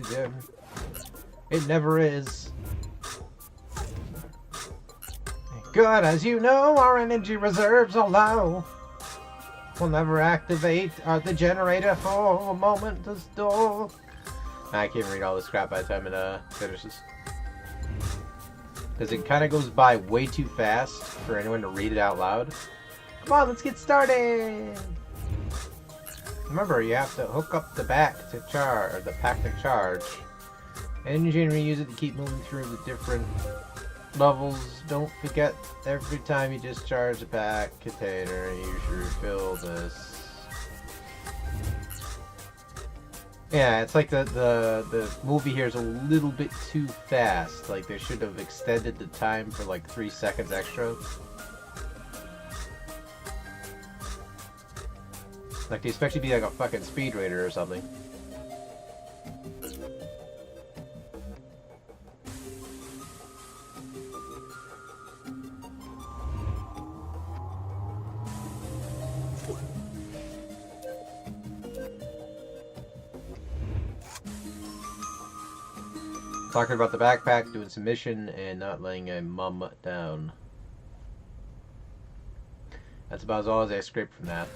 oxygen. It never is. Good, as you know, our energy reserves are low. We'll never activate the generator for a moment to store. I can't read all this crap by the time it finishes. Because it kind of goes by way too fast for anyone to read it out loud. Come on, let's get started! Remember, you have to hook up the back to charge, or the pack to charge. Engine, reuse it to keep moving through the different levels. Don't forget, every time you discharge the pack container, you should refill this. Yeah, it's like the movie here is a little bit too fast. Like, they should have extended the time for like 3 seconds extra. Like, they expect you to be like a fucking speed reader or something. Talking about the backpack, doing some mission, and not letting a mum down. That's about all as I scraped from that.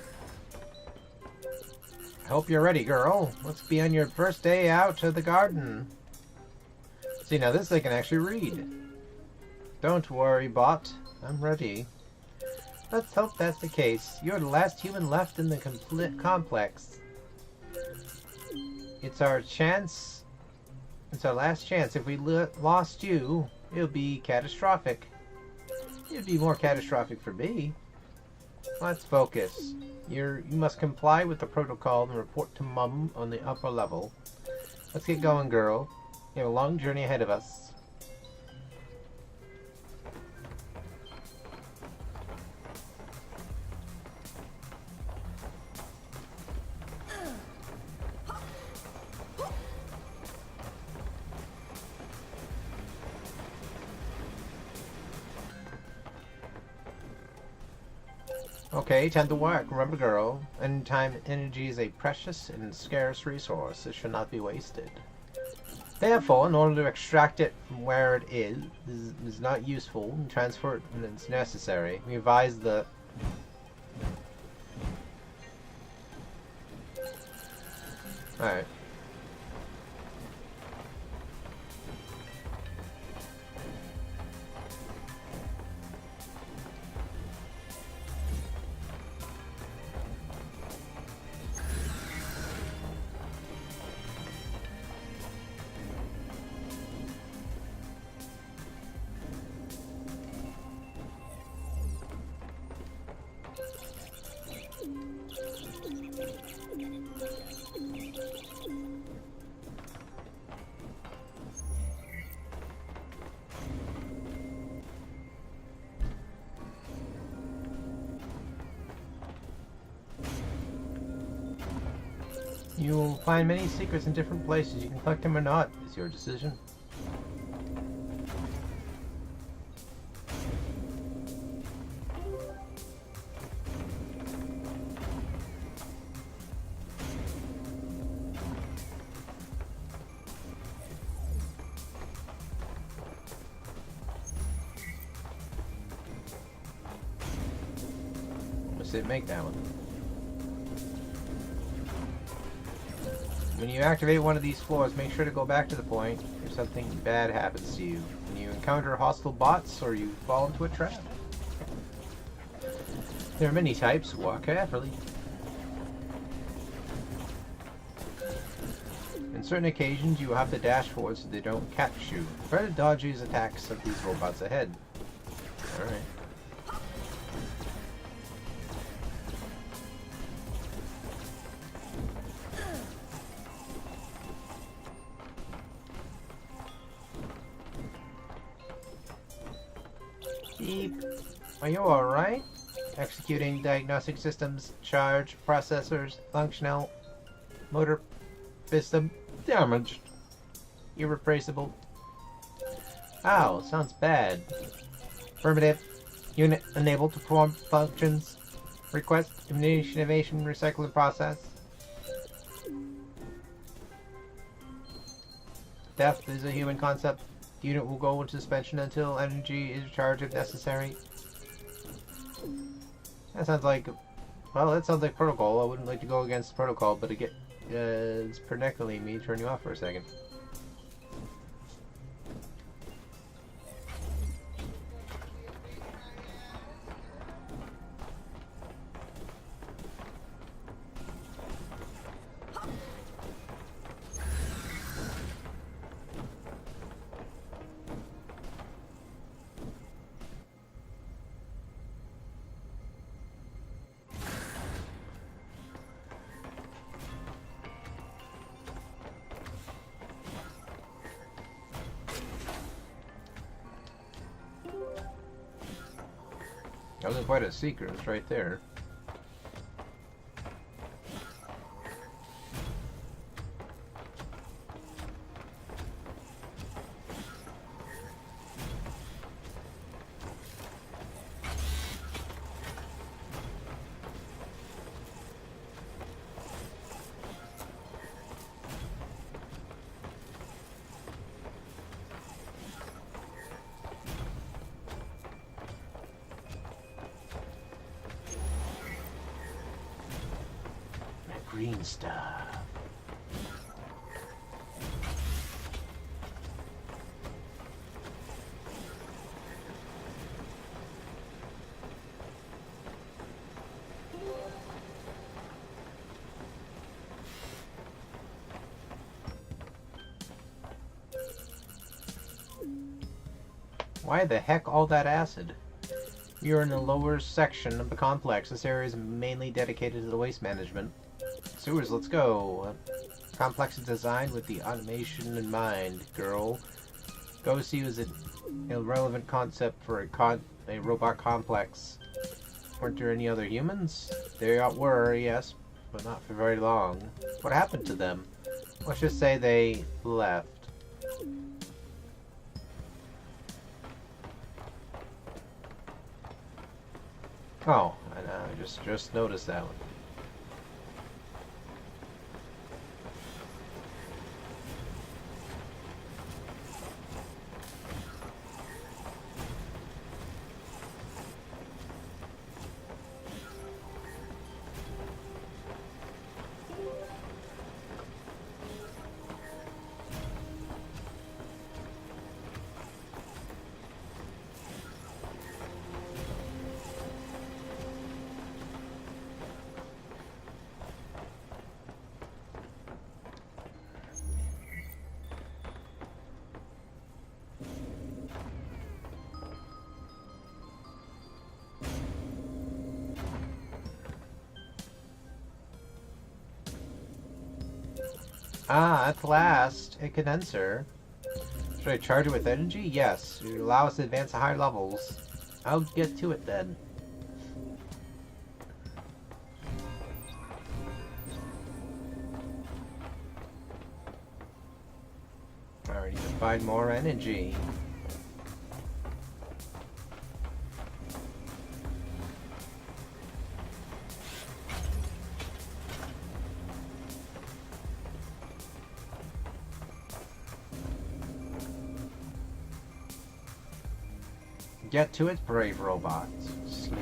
I hope you're ready, girl. Let's be on your first day out to the garden. See, now this I can actually read. Don't worry, bot. I'm ready. Let's hope that's the case. You're the last human left in the complex. It's our chance. It's our last chance. If we lost you, it'll be catastrophic. It'd be more catastrophic for me. Let's focus. You must comply with the protocol and report to Mum on the upper level. Let's get going, girl. We have a long journey ahead of us. Okay, time to work. Remember, girl, energy is a precious and scarce resource. It should not be wasted. Therefore, in order to extract it from where it is not useful, and transfer it when it's necessary, we advise the... Alright. You will find many secrets in different places. You can collect them or not. It's your decision. Let's see, make that one. When you activate one of these floors, make sure to go back to the point if something bad happens to you. When you encounter hostile bots or you fall into a trap. There are many types. Walk carefully. On certain occasions, you will have to dash forward so they don't catch you. Try to dodge these attacks of these robots ahead. Alright. Beep. Are you alright? Executing diagnostic systems, charge, processors, functional, motor system damaged. Irreplaceable. Ow, sounds bad. Affirmative. Unit unable to perform functions. Request innovation recycling process. Death is a human concept. The unit will go into suspension until energy is recharged if necessary. That sounds like... Well, that sounds like protocol. I wouldn't like to go against protocol, but again, it's predictably me turn you off for a second. That wasn't quite a secret, it's right there. Green stuff. Why the heck all that acid? We are in the lower section of the complex. This area is mainly dedicated to the waste management. Sewers, let's go. Complex is designed with the automation in mind, girl. Ghost is an irrelevant concept for a robot complex. Weren't there any other humans? There were, yes, but not for very long. What happened to them? Let's just say they left. Oh, I just noticed that one. Ah, at last, a condenser. Should I charge it with energy? Yes. It will allow us to advance to higher levels. I'll get to it then. I need to find more energy. Get to it, brave robots. Sleep.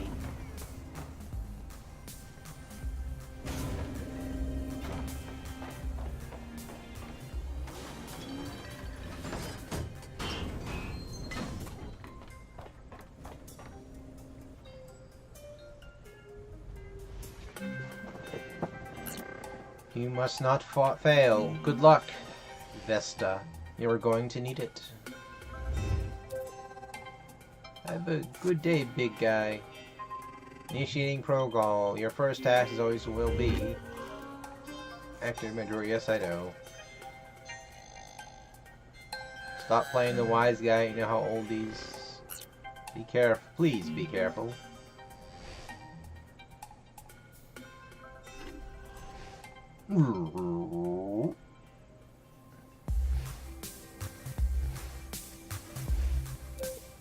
You must not fail. Good luck, Vesta. You are going to need it. Have a good day, big guy. Initiating protocol. Your first task is always will be. Active majority, yes I know. Stop playing the wise guy, you know how old these... Be careful, please be careful.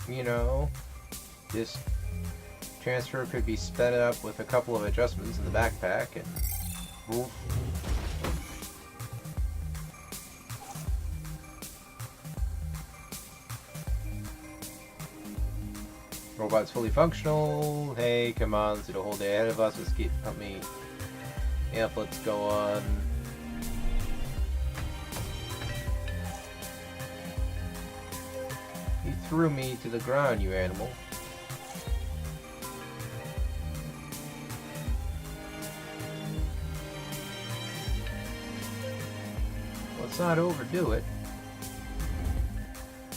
You know, this transfer could be sped up with a couple of adjustments in the backpack and... Oof. Robot's fully functional. Hey, come on, so the whole day ahead of us. Let's help me. Yep, let's go on. You threw me to the ground, you animal. Let's not overdo it.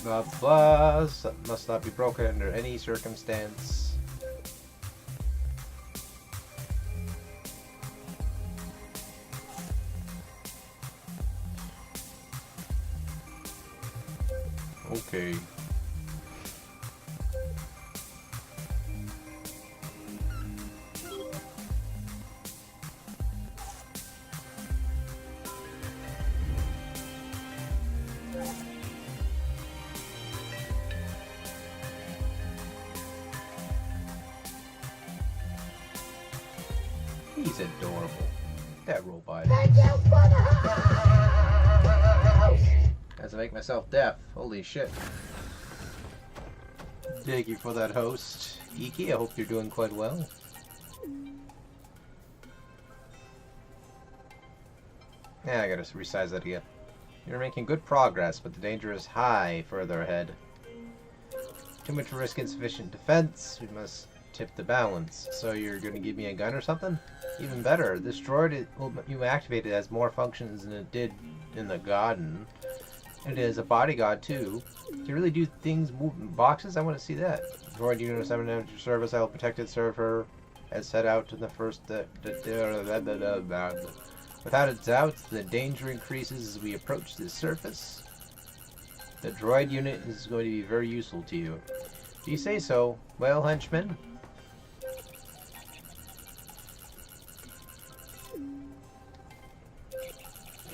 Blah blah, must not be broken under any circumstance. Okay. He's adorable. That robot. Thank you for the house! Has to make myself deaf. Holy shit. Thank you for that host. Iki, I hope you're doing quite well. Yeah, I gotta resize that again. You're making good progress, but the danger is high further ahead. Too much risk, insufficient defense. We must tip the balance. So you're gonna give me a gun or something? Even better. This droid you activated has more functions than it did in the garden. It is a bodyguard too. Can you really do things, move in boxes? I want to see that. Droid Unit 7 enter service. I will protect it, serve her as set out in the first. Without a doubt, the danger increases as we approach the surface. The droid unit is going to be very useful to you. If you say so, well, henchman.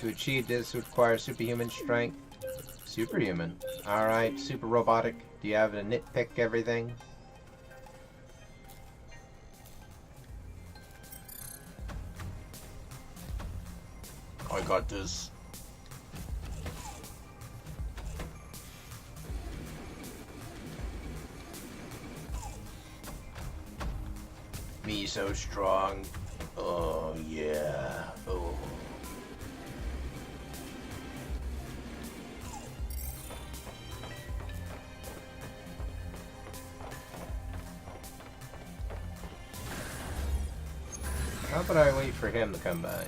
To achieve this requires superhuman strength. Superhuman? Alright, super robotic. Do you have to nitpick everything? I got this. Me so strong. Oh yeah. Oh. How about I wait for him to come by?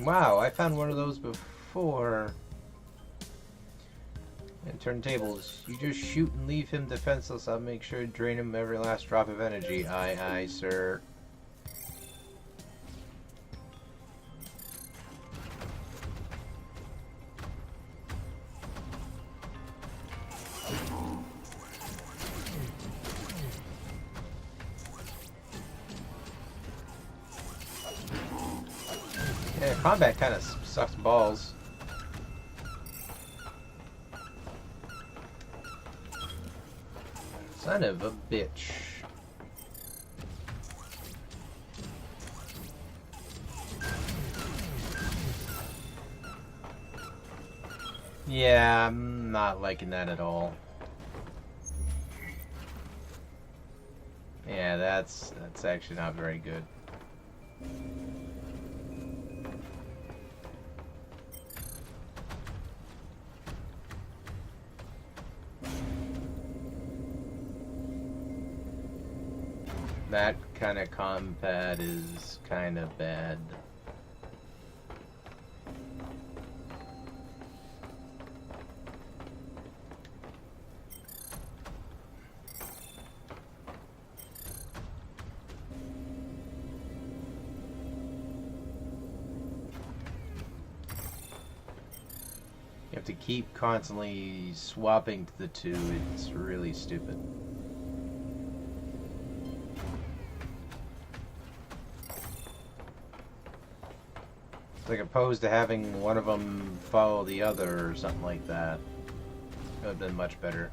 Wow, I found one of those before. And turntables. You just shoot and leave him defenseless. I'll make sure to drain him every last drop of energy. Aye, aye, sir. Yeah, combat kind of sucks balls. Son of a bitch. Yeah, I'm not liking that at all. Yeah, that's actually not very good. That kind of combat is kind of bad. You have to keep constantly swapping the two. It's really stupid. Like opposed to having one of them follow the other or something like that. It would have been much better.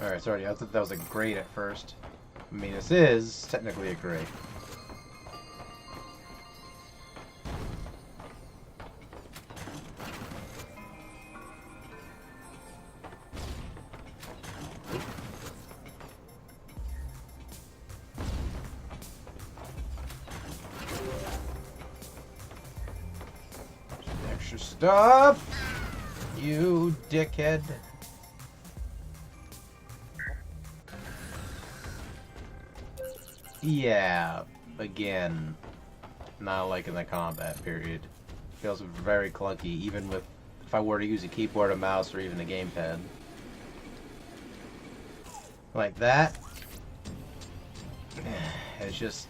Alright, sorry, I thought that was a grate at first. I mean, this is technically a grate. Extra stuff! You dickhead. Yeah, again, not liking the combat, period. Feels very clunky, even with if I were to use a keyboard, a mouse, or even a gamepad. Like that. It's just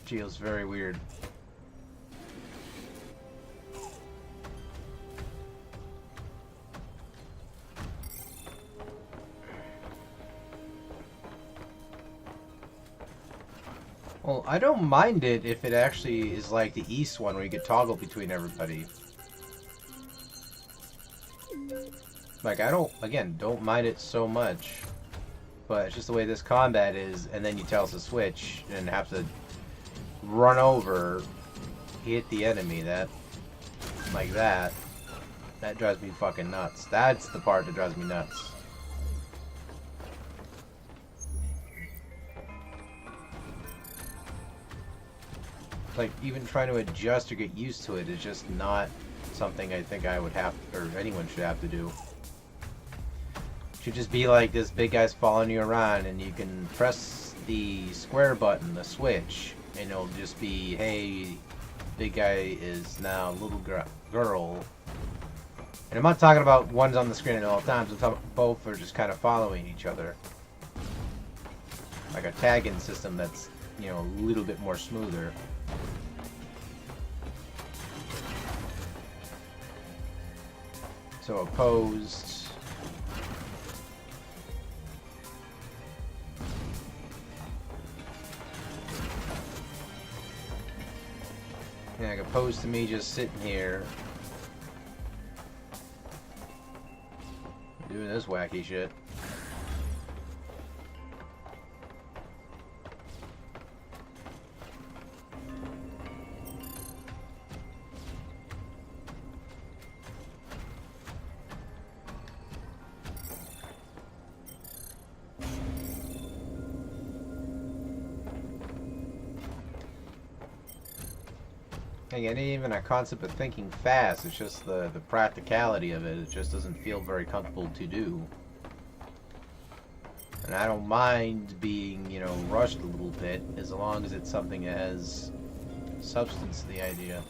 feels very weird. Well, I don't mind it if it actually is like the East one where you could toggle between everybody. Like, I don't, again, don't mind it so much. But it's just the way this combat is, and then you tell us to switch and have to run over, hit the enemy, that, like that. That drives me fucking nuts. That's the part that drives me nuts. Like, even trying to adjust or get used to it is just not something I think I would have, or anyone should have to do. It should just be like this big guy's following you around and you can press the square button, the switch, and it'll just be, hey, big guy is now little girl. And I'm not talking about one's on the screen at all times, I'm talking about both are just kind of following each other. Like a tagging system that's, you know, a little bit more smoother. So opposed. Yeah, like opposed to me just sitting here doing this wacky shit. Again, even a concept of thinking fast, it's just the practicality of it. It just doesn't feel very comfortable to do. And I don't mind being, you know, rushed a little bit, as long as it's something that has substance to the idea.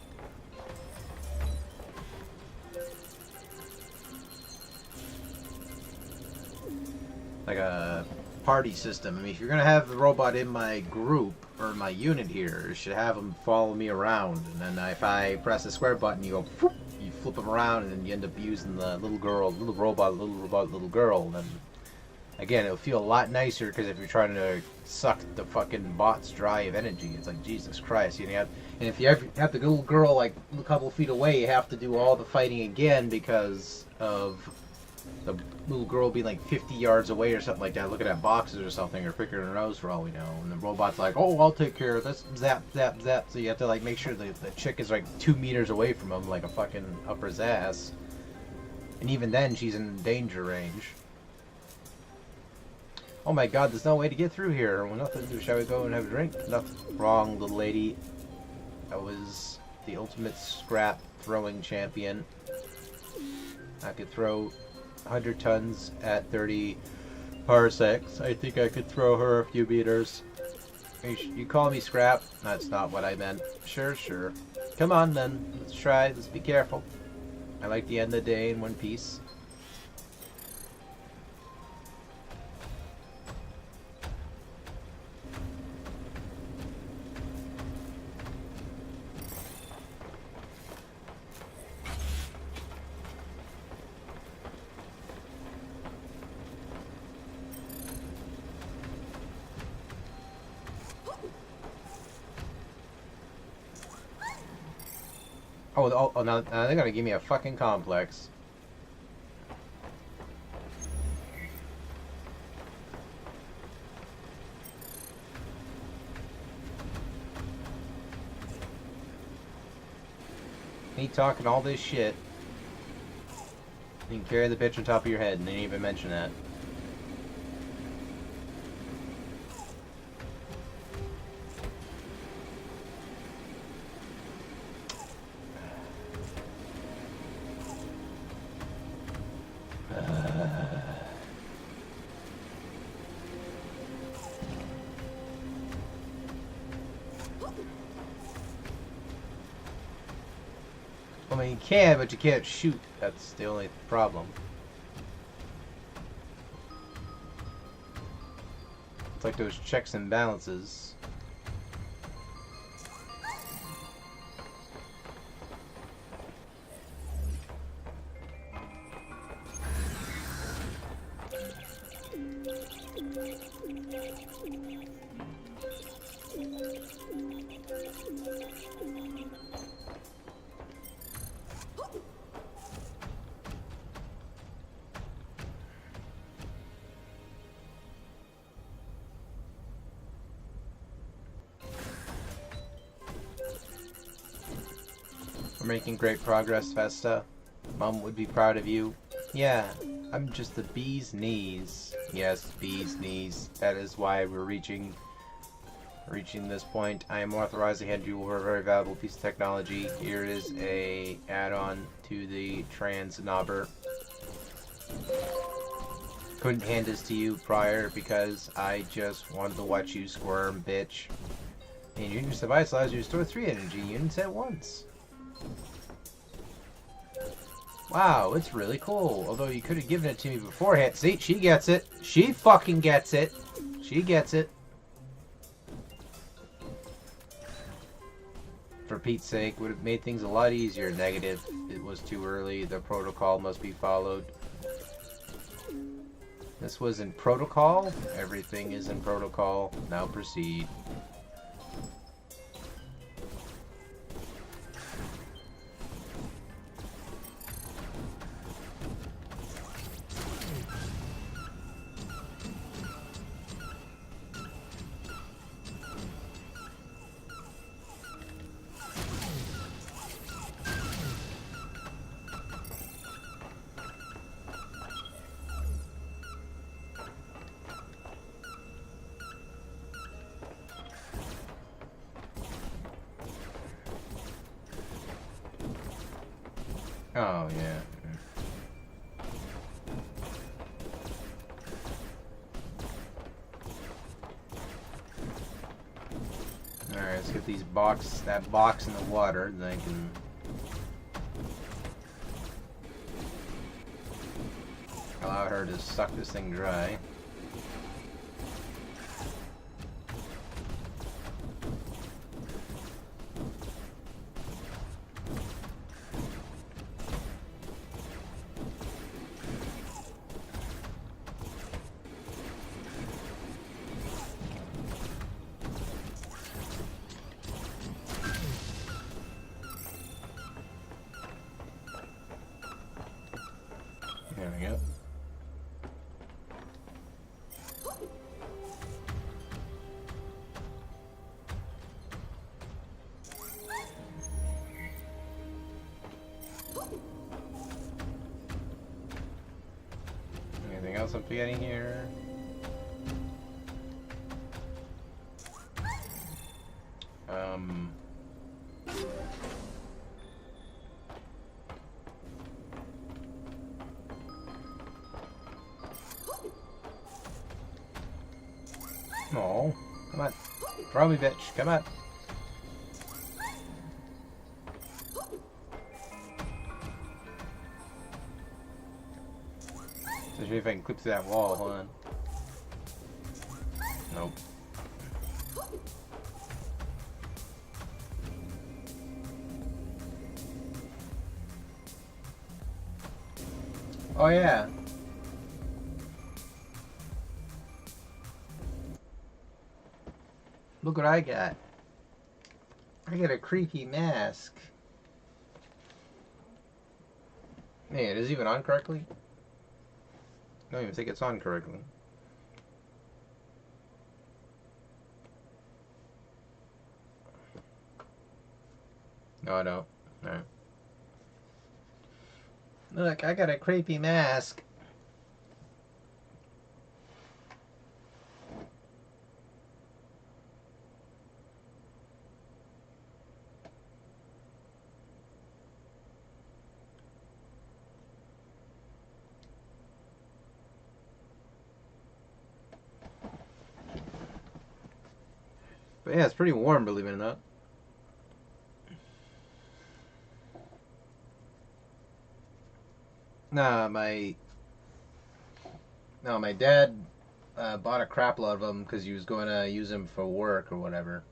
Like a party system. I mean, if you're gonna have the robot in my group, or my unit here, should have them follow me around, and then if I press the square button, you go, whoop, you flip them around, and then you end up using the little robot, little girl. And then again, it'll feel a lot nicer because if you're trying to suck the fucking bots dry of energy, it's like Jesus Christ. You have, and if you have the little girl like a couple feet away, you have to do all the fighting again because of the little girl being like 50 yards away or something like that, looking at boxes or something, or picking her nose for all we know. And the robot's like, oh, I'll take care of this. Zap, zap, zap. So you have to like make sure the chick is like 2 meters away from him, like a fucking up his ass. And even then, she's in danger range. Oh my god, there's no way to get through here. Well, nothing to do. Shall we go and have a drink? Nothing wrong, little lady. I was the ultimate scrap throwing champion. I could throw 100 tons at 30 parsecs. I think I could throw her a few meters. You call me scrap? That's not what I meant. Sure, sure. Come on then. Let's try. Let's be careful. I like to end the day in one piece. Oh, now they're gonna give me a fucking complex. Me talking all this shit. You can carry the bitch on top of your head and they didn't even mention that. I mean, you can, but you can't shoot. That's the only problem. It's like those checks and balances. We're making great progress, Vesta. Mom would be proud of you. Yeah, I'm just the bee's knees. Yes, bee's knees. That is why we're reaching this point. I am authorized to hand you over a very valuable piece of technology. Here is a add-on to the trans knobber. Couldn't hand this to you prior because I just wanted to watch you squirm, bitch. And your use device allows you to store 3 energy units at once. Wow, it's really cool. Although you could have given it to me beforehand. See, she gets it. She fucking gets it. She gets it. For Pete's sake, would have made things a lot easier. Negative. It was too early. The protocol must be followed. This was in protocol. Everything is in protocol. Now proceed. Oh, yeah. Alright, let's get that box in the water, then I can... allow her to suck this thing dry. There we go. Anything else I'm forgetting here? Oh, come on. Throw me, bitch. Come on. So see if I can clip through that wall. Hold on. Nope. Oh yeah. Look what I got. I got a creepy mask. Man, is it even on correctly? I don't even think it's on correctly. No, I don't. Alright. Look, I got a creepy mask. But yeah, it's pretty warm, believe it or not. Nah, my dad bought a crap load of them because he was going to use them for work or whatever.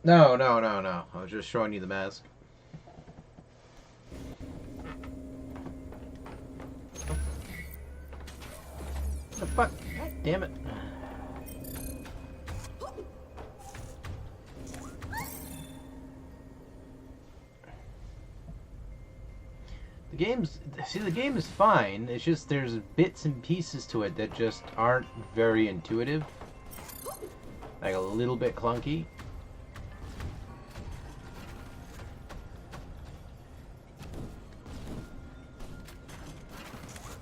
No, no, no, no. I was just showing you the mask. What the fuck? God damn it. The game is fine. It's just there's bits and pieces to it that just aren't very intuitive. Like a little bit clunky.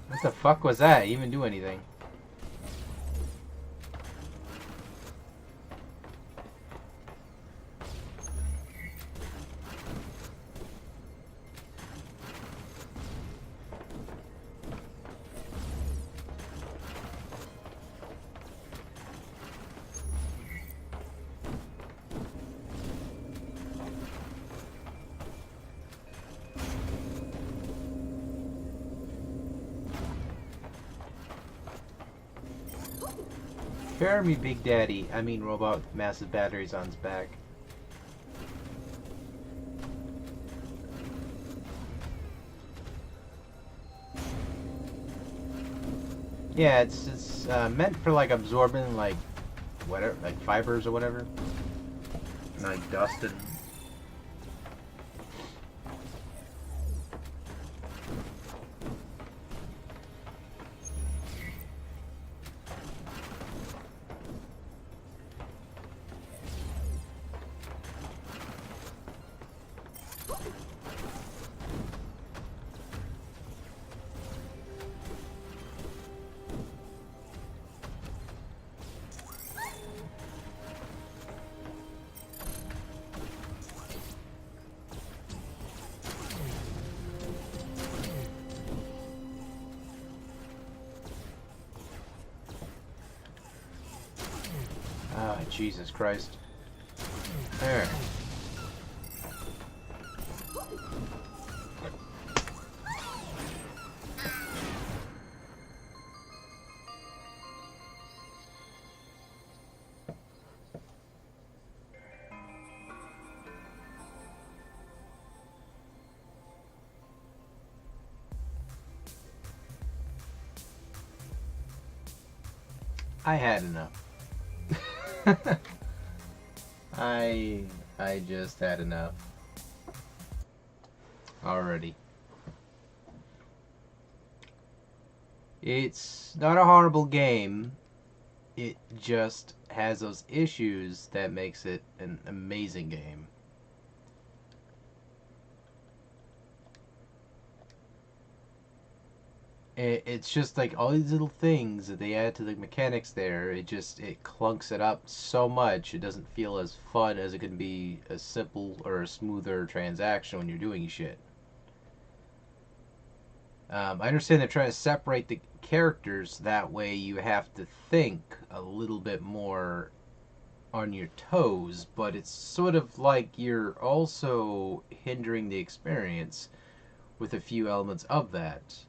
What the fuck was that? Even do anything? Spare me, Big Daddy. I mean, robot with massive batteries on his back. Yeah, it's meant for like absorbing like whatever, like fibers or whatever, like dust and. Oh, Jesus Christ. There. I had enough. I just had enough. Already. It's not a horrible game. It just has those issues that makes it an amazing game. It's just like all these little things that they add to the mechanics there. It clunks it up so much. It doesn't feel as fun as it can be a simple or a smoother transaction when you're doing shit. I understand they're trying to separate the characters. That way you have to think a little bit more on your toes, but it's sort of like you're also hindering the experience with a few elements of that.